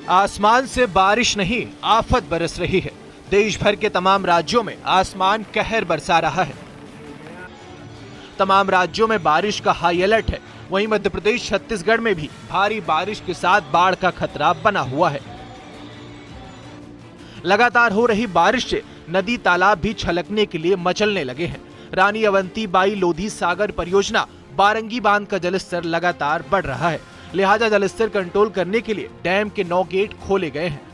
आसमान से बारिश नहीं, आफत बरस रही है। देश भर के तमाम राज्यों में आसमान कहर बरसा रहा है। तमाम राज्यों में बारिश का हाई अलर्ट है। वहीं मध्य प्रदेश, छत्तीसगढ़ में भी भारी बारिश के साथ बाढ़ का खतरा बना हुआ है। लगातार हो रही बारिश से नदी तालाब भी छलकने के लिए मचलने लगे हैं। रानी अवंती बाई लोधी सागर परियोजना बारंगी बांध का जलस्तर लगातार बढ़ रहा है, लिहाजा जलस्तर कंट्रोल करने के लिए डैम के 9 गेट खोले गए हैं।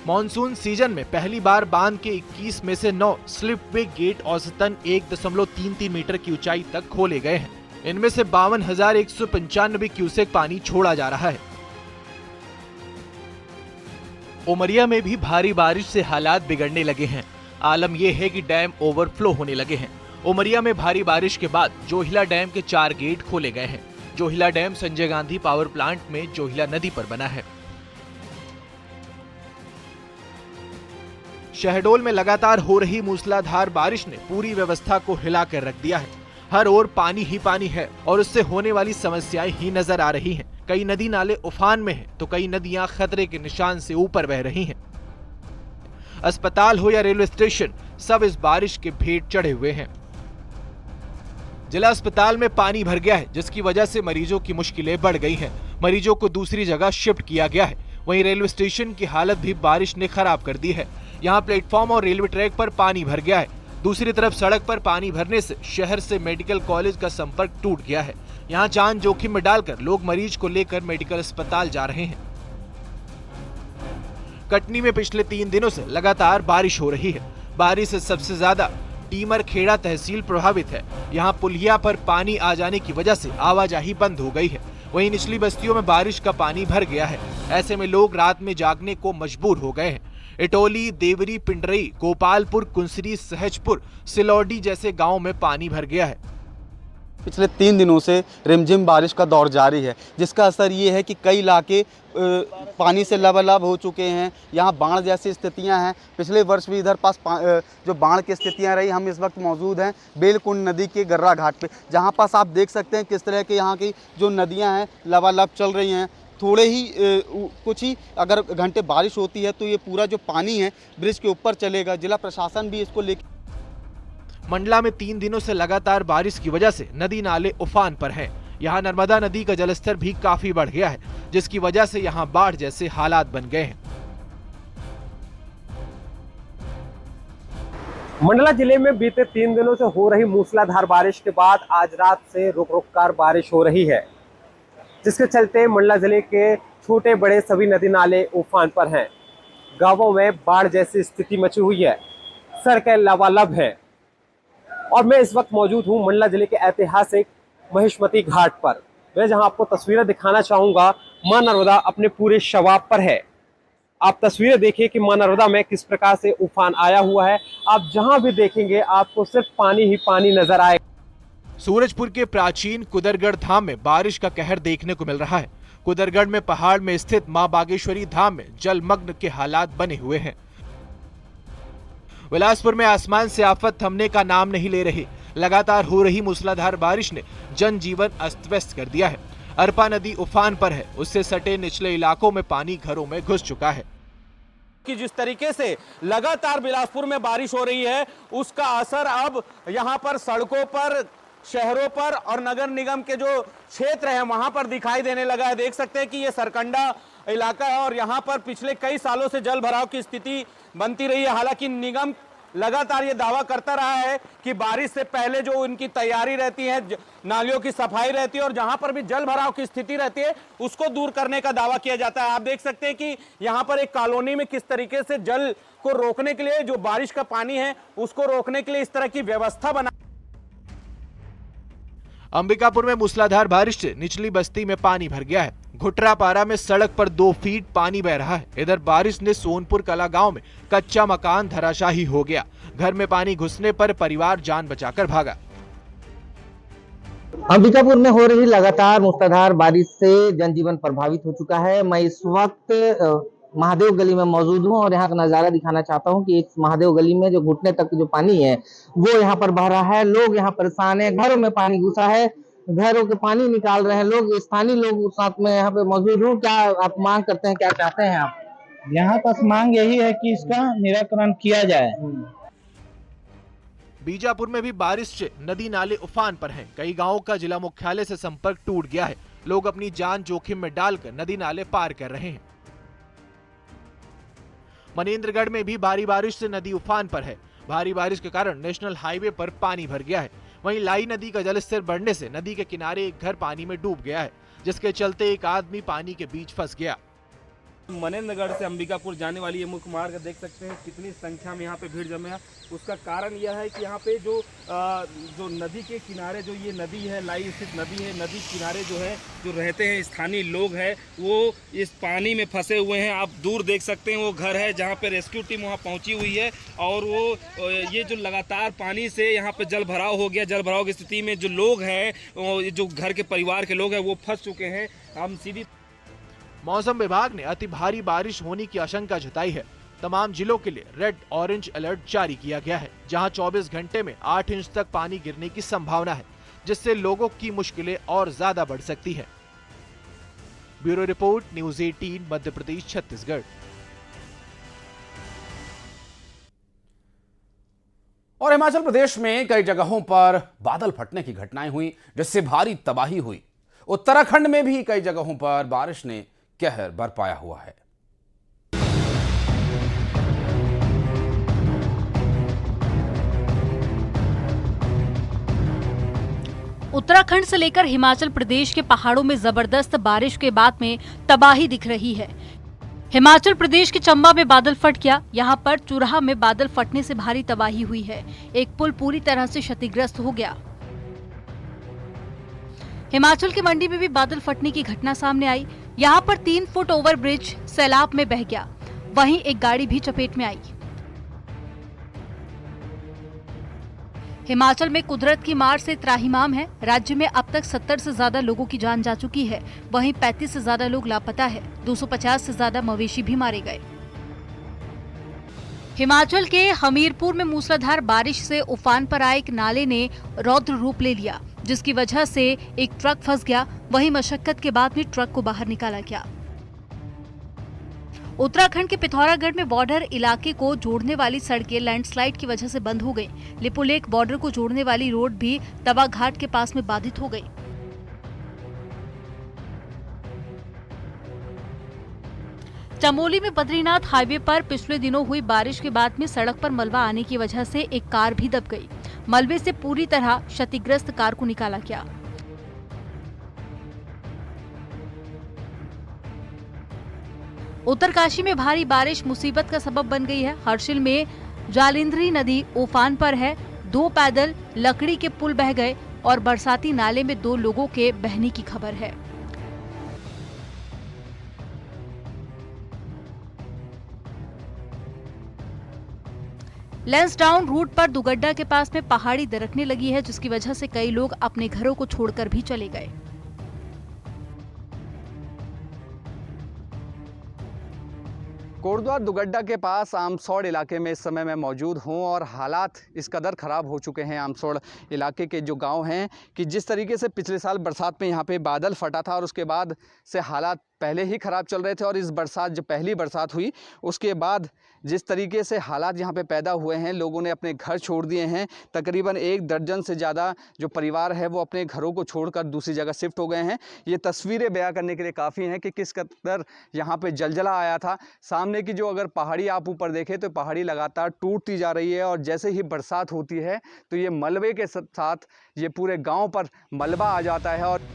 मॉनसून सीजन में पहली बार बांध के 21 में से 9 स्लिपवे गेट औसतन 1.33 मीटर की ऊंचाई तक खोले गए हैं। इनमें से 52,195 क्यूसेक पानी छोड़ा जा रहा है। उमरिया में भी भारी बारिश से हालात बिगड़ने लगे हैं। आलम यह है कि डैम ओवरफ्लो होने लगे हैं। उमरिया में भारी बारिश के बाद जोहिला डैम के 4 गेट खोले गए हैं। Johilla dam Sanjay Gandhi power plant में जोहिला नदी पर बना है। शहडोल में लगातार हो रही मूसलाधार बारिश ने पूरी व्यवस्था को हिलाकर रख दिया है। हर ओर पानी ही पानी है और उससे होने वाली समस्याएं ही नजर आ रही हैं। कई नदी नाले उफान में हैं, तो कई नदियां खतरे के निशान से ऊपर बह रही हैं। अस्पताल हो या रेलवे स्टेशन, सब इस बारिश के भेंट चढ़े हुए हैं। जिला अस्पताल में पानी भर गया है, जिसकी वजह से मरीजों की मुश्किलें बढ़ गई हैं। मरीजों को दूसरी जगह शिफ्ट किया गया है। वहीं रेलवे स्टेशन की हालत भी बारिश ने खराब कर दी है। यहाँ प्लेटफॉर्म और रेलवे ट्रैक पर पानी भर गया है। दूसरी तरफ सड़क पर पानी भरने से शहर से मेडिकल कॉलेज का संपर्क टूट गया है। यहाँ जान जोखिम में डालकर लोग मरीज को लेकर मेडिकल अस्पताल जा रहे हैं। कटनी में पिछले 3 दिनों से लगातार बारिश हो रही है। बारिश से सबसे ज्यादा टीमर खेड़ा तहसील प्रभावित है। यहाँ पुलिया पर पानी आ जाने की वजह से आवाजाही बंद हो गई है। वहीं निचली बस्तियों में बारिश का पानी भर गया है। ऐसे में लोग रात में जागने को मजबूर हो गए हैं। इटोली, देवरी, पिंडरई, गोपालपुर, कुंसरी, सहजपुर, सिलौडी जैसे गांवों में पानी भर गया है। पिछले 3 दिनों से रिमझिम बारिश का दौर जारी है, जिसका असर ये है कि कई इलाके पानी से लबालब हो चुके हैं। यहाँ बाढ़ जैसी स्थितियाँ हैं। पिछले वर्ष भी इधर पास जो बाढ़ की स्थितियाँ रही। हम इस वक्त मौजूद हैं बेलकुंड नदी के गर्रा घाट पे, जहाँ पास आप देख सकते हैं किस तरह के यहाँ की जो नदियाँ हैं लबालब चल रही हैं। थोड़े ही कुछ ही अगर घंटे बारिश होती है तो ये पूरा जो पानी है ब्रिज के ऊपर चलेगा। जिला प्रशासन भी इसको लेकर मंडला में 3 दिनों से लगातार बारिश की वजह से नदी नाले उफान पर हैं। यहाँ नर्मदा नदी का जलस्तर भी काफी बढ़ गया है, जिसकी वजह से यहाँ बाढ़ जैसे हालात बन गए हैं। मंडला जिले में बीते 3 दिनों से हो रही मूसलाधार बारिश के बाद आज रात से रुक रुक कर बारिश हो रही है, जिसके चलते मंडला जिले के छोटे बड़े सभी नदी नाले उफान पर हैं। गांवों में बाढ़ जैसी स्थिति मची हुई है। सड़कें लबालब हैं। और मैं इस वक्त मौजूद हूं मंडला जिले के ऐतिहासिक महेशमती घाट पर। मैं जहां आपको तस्वीरें दिखाना चाहूंगा, मां नर्मदा अपने पूरे शवाब पर है। आप तस्वीरें देखिए कि मां नर्मदा में किस प्रकार से उफान आया हुआ है। आप जहां भी देखेंगे आपको सिर्फ पानी ही पानी नजर आएगा। सूरजपुर के प्राचीन कुदरगढ़ धाम में बारिश का कहर देखने को मिल रहा है। कुदरगढ़ में पहाड़ में स्थित मां बागेश्वरी धाम में जलमग्न के हालात बने हुए हैं। बिलासपुर में आसमान से आफत थमने का नाम नहीं ले रही। लगातार हो रही मूसलाधार बारिश ने जनजीवन अस्त व्यस्त कर दिया है। अरपा नदी उफान पर है, उससे सटे निचले इलाकों में पानी घरों में घुस चुका है। कि जिस तरीके से लगातार बिलासपुर में बारिश हो रही है, उसका असर अब यहाँ पर सड़कों पर, शहरों पर और नगर निगम के जो क्षेत्र है वहां पर दिखाई देने लगा है। देख सकते हैं कि ये सरकंडा इलाका है और यहाँ पर पिछले कई सालों से जल भराव की स्थिति बनती रही है। हालांकि निगम लगातार ये दावा करता रहा है कि बारिश से पहले जो उनकी तैयारी रहती है, नालियों की सफाई रहती है और जहां पर भी जल भराव की स्थिति रहती है उसको दूर करने का दावा किया जाता है। आप देख सकते हैं कि यहाँ पर एक कॉलोनी में किस तरीके से जल को रोकने के लिए, जो बारिश का पानी है उसको रोकने के लिए इस तरह की व्यवस्था बना। अंबिकापुर में मूसलाधार बारिश से निचली बस्ती में पानी भर गया है। घुटरापारा में सड़क पर 2 फीट पानी बह रहा है। इधर बारिश ने सोनपुर कला गांव में कच्चा मकान धराशाही हो गया। घर में पानी घुसने पर परिवार जान बचाकर भागा। अंबिकापुर में हो रही लगातार मूसलाधार बारिश से जनजीवन प्रभावित हो चुका है। मैं इस वक्त महादेव गली में मौजूद हूं और यहाँ का नजारा दिखाना चाहता हूं कि इस महादेव गली में जो घुटने तक जो पानी है वो यहाँ पर बह रहा है। लोग यहाँ परेशान है, घरों में पानी घुसा है। घरों के पानी निकाल रहे हैं लोग, स्थानीय लोग साथ में यहाँ पे मौजूद हो। क्या आप मांग करते हैं, क्या चाहते हैं आप? यहाँ पास मांग यही है कि इसका निराकरण किया जाए। बीजापुर में भी बारिश से नदी नाले उफान पर हैं। कई गांवों का जिला मुख्यालय से संपर्क टूट गया है। लोग अपनी जान जोखिम में डालकर नदी नाले पार कर रहे हैं। मनेंद्रगढ़ में भी भारी बारिश से नदी उफान पर है। भारी बारिश के कारण नेशनल हाईवे पर पानी भर गया है। वहीं लाई नदी का जलस्तर बढ़ने से नदी के किनारे एक घर पानी में डूब गया है, जिसके चलते एक आदमी पानी के बीच फंस गया। मनेंद्रगढ़ से अंबिकापुर जाने वाली ये मुख्य मार्ग देख सकते हैं कितनी संख्या में यहाँ पे भीड़ जमे है। उसका कारण यह है कि यहाँ पे जो नदी के किनारे जो ये नदी है, लाई स्थित नदी है, नदी किनारे जो रहते हैं स्थानीय लोग हैं वो इस पानी में फंसे हुए हैं। आप दूर देख सकते हैं वो घर है जहाँ पे रेस्क्यू टीम वहाँ पहुँची हुई है और वो ये जो लगातार पानी से यहाँ पे जल भराव हो गया, जल भराव की स्थिति में जो लोग हैं, जो घर के परिवार के लोग हैं वो फंस चुके हैं। हम सीधी मौसम विभाग ने अति भारी बारिश होने की आशंका जताई है। तमाम जिलों के लिए रेड ऑरेंज अलर्ट जारी किया गया है, जहां 24 घंटे में 8 इंच तक पानी गिरने की संभावना है, जिससे लोगों की मुश्किलें और ज्यादा बढ़ सकती हैं। Bureau report, news 18, Madhya Pradesh, Chhattisgarh. और हिमाचल प्रदेश में कई जगहों पर बादल फटने की घटनाएं हुई, जिससे भारी तबाही हुई। उत्तराखंड में भी कई जगहों पर बारिश ने कहर बरपाया हुआ है। उत्तराखंड से लेकर हिमाचल प्रदेश के पहाड़ों में जबरदस्त बारिश के बाद में तबाही दिख रही है। हिमाचल प्रदेश के चंबा में बादल फट गया। यहाँ पर चुराह में बादल फटने से भारी तबाही हुई है। एक पुल पूरी तरह से क्षतिग्रस्त हो गया। हिमाचल के मंडी में भी बादल फटने की घटना सामने आई। यहाँ पर 3 फुट ओवर ब्रिज सैलाब में बह गया। वहीं एक गाड़ी भी चपेट में आई। हिमाचल में कुदरत की मार से त्राहिमाम है। राज्य में अब तक 70 से ज्यादा लोगों की जान जा चुकी है। वहीं 35 से ज्यादा लोग लापता है। 250 से ज्यादा मवेशी भी मारे गए। हिमाचल के हमीरपुर में मूसलाधार बारिश से उफान पर आए एक नाले ने रौद्र रूप ले लिया, जिसकी वजह से एक ट्रक फंस गया। वहीं मशक्कत के बाद में ट्रक को बाहर निकाला गया। उत्तराखंड के पिथौरागढ़ में बॉर्डर इलाके को जोड़ने वाली सड़कें लैंडस्लाइड की वजह से बंद हो गई। लिपुलेख बॉर्डर को जोड़ने वाली रोड भी तवा घाट के पास में बाधित हो गई। चमोली में बद्रीनाथ हाईवे पर पिछले दिनों हुई बारिश के बाद में सड़क पर मलबा आने की वजह से एक कार भी दब गई। मलबे से पूरी तरह क्षतिग्रस्त कार को निकाला गया। उत्तरकाशी में भारी बारिश मुसीबत का सबब बन गई है। हर्षिल में जालिंधरी नदी उफान पर है। 2 पैदल लकड़ी के पुल बह गए और बरसाती नाले में 2 लोगों के बहने की खबर है। लैंसडाउन रूट पर दुगड्डा के पास में पहाड़ी दरकने लगी है, जिसकी वजह से कई लोग अपने घरों को छोड़कर भी चले गए। कोटद्वार दुगड्डा के पास आमसौड़ इलाके में इस समय मैं मौजूद हूं और हालात इस कदर ख़राब हो चुके हैं आमसौड़ इलाके के जो गांव हैं कि जिस तरीके से पिछले साल बरसात में यहां पे बादल फटा था और उसके बाद से हालात पहले ही ख़राब चल रहे थे और इस बरसात जो पहली बरसात हुई उसके बाद जिस तरीके से हालात यहाँ पे पैदा हुए हैं, लोगों ने अपने घर छोड़ दिए हैं। तकरीबन 1 दर्जन से ज़्यादा जो परिवार है वो अपने घरों को छोड़कर दूसरी जगह शिफ्ट हो गए हैं। ये तस्वीरें बयां करने के लिए काफ़ी हैं कि किस कदर यहाँ पे जलजला आया था। सामने की जो अगर पहाड़ी आप ऊपर देखें तो पहाड़ी लगातार टूटती जा रही है और जैसे ही बरसात होती है तो ये मलबे के साथ ये पूरे गाँव पर मलबा आ जाता है। और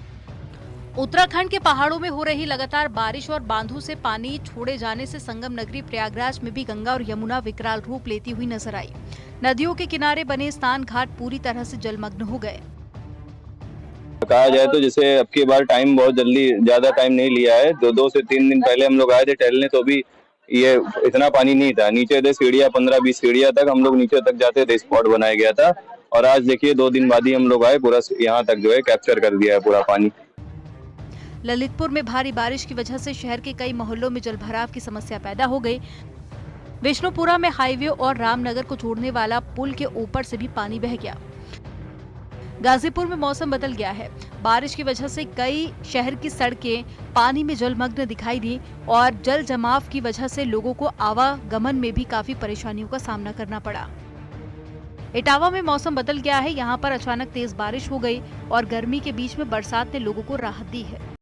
उत्तराखंड के पहाड़ों में हो रही लगातार बारिश और बांधों से पानी छोड़े जाने से संगम नगरी प्रयागराज में भी गंगा और यमुना विकराल रूप लेती हुई नजर आई। नदियों के किनारे बने स्नान घाट पूरी तरह से जलमग्न हो गए। कहा जाए तो जैसे अब की बार टाइम बहुत जल्दी, ज्यादा टाइम नहीं लिया है। 2 से 3 दिन पहले हम लोग आए थे टहलने तो भी ये इतना पानी नहीं था। नीचे थे सीढ़ियाँ, 15-20 सीढ़ियाँ तक हम लोग नीचे तक जाते थे, स्पॉट बनाया गया था। और आज देखिए 2 दिन बाद ही हम लोग आए, पूरा यहाँ तक जो है कैप्चर कर दिया है पूरा पानी। ललितपुर में भारी बारिश की वजह से शहर के कई मोहल्लों में जलभराव की समस्या पैदा हो गई। विष्णुपुरा में हाईवे और रामनगर को जोड़ने वाला पुल के ऊपर से भी पानी बह गया। गाजीपुर में मौसम बदल गया है। बारिश की वजह से कई शहर की सड़कें पानी में जलमग्न दिखाई दी और जल जमाव की वजह से लोगों को आवागमन में भी काफी परेशानियों का सामना करना पड़ा। इटावा में मौसम बदल गया है। यहाँ पर अचानक तेज बारिश हो गई और गर्मी के बीच में बरसात ने लोगों को राहत दी है।